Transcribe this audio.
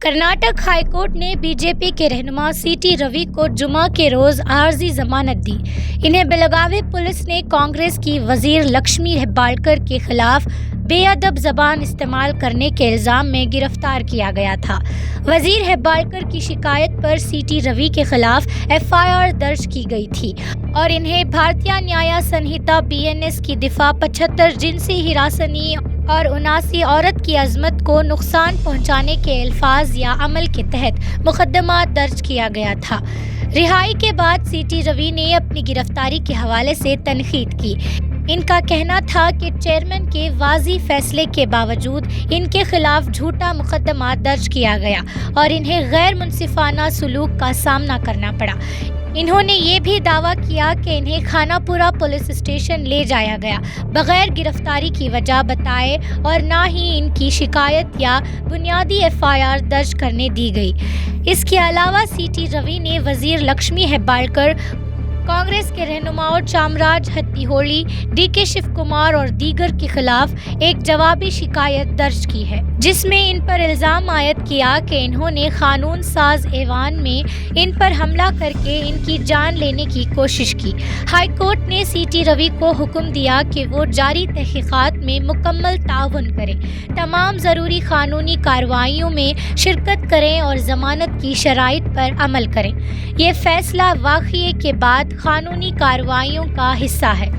Karnataka high court نے B J پی کے رہنما سی ٹی روی کو جمعہ کے روز عارضی ضمانت دی۔ انہیں بیلگاوی پولیس نے کانگریس کی وزیر لکشمی ہیباڑکر کے خلاف بے ادب زبان استعمال کرنے کے الزام میں گرفتار کیا گیا تھا۔ وزیر ہیباڑکر کی شکایت پر سی ٹی روی کے خلاف ایف آئی آر درج کی گئی تھی اور انہیں بھارتیہ نیایا سنہتا بی این ایس کی دفعہ 75 جنسی ہراسانی اور 79 عورت کی عصمت کو نقصان پہنچانے کے الفاظ یا عمل کے تحت مقدمہ درج کیا گیا تھا۔ رہائی کے بعد سی ٹی روی نے اپنی گرفتاری کے حوالے سے تنقید کی۔ ان کا کہنا تھا کہ چیئرمین کے واضح فیصلے کے باوجود ان کے خلاف جھوٹا مقدمہ درج کیا گیا اور انہیں غیر منصفانہ سلوک کا سامنا کرنا پڑا۔ انہوں نے یہ بھی دعویٰ کیا کہ انہیں خانہ پورہ پولیس اسٹیشن لے جایا گیا بغیر گرفتاری کی وجہ بتائے اور نہ ہی ان کی شکایت یا بنیادی ایف آئی آر درج کرنے دی گئی۔ اس کے علاوہ سی ٹی روی نے وزیر لکشمی ہیباڑکر، کانگریس کے رہنماؤں چامراج ہتیہوڑی، ڈی کے شیو کمار اور دیگر کے خلاف ایک جوابی شکایت درج کی ہے، جس میں ان پر الزام عائد کیا کہ انہوں نے قانون ساز ایوان میں ان پر حملہ کر کے ان کی جان لینے کی کوشش کی۔ ہائی کورٹ نے سی ٹی روی کو حکم دیا کہ وہ جاری تحقیقات میں مکمل تعاون کریں، تمام ضروری قانونی کارروائیوں میں شرکت کریں اور ضمانت کی شرائط پر عمل کریں۔ یہ فیصلہ واقعے کے بعد قانونی کارروائیوں کا حصہ ہے۔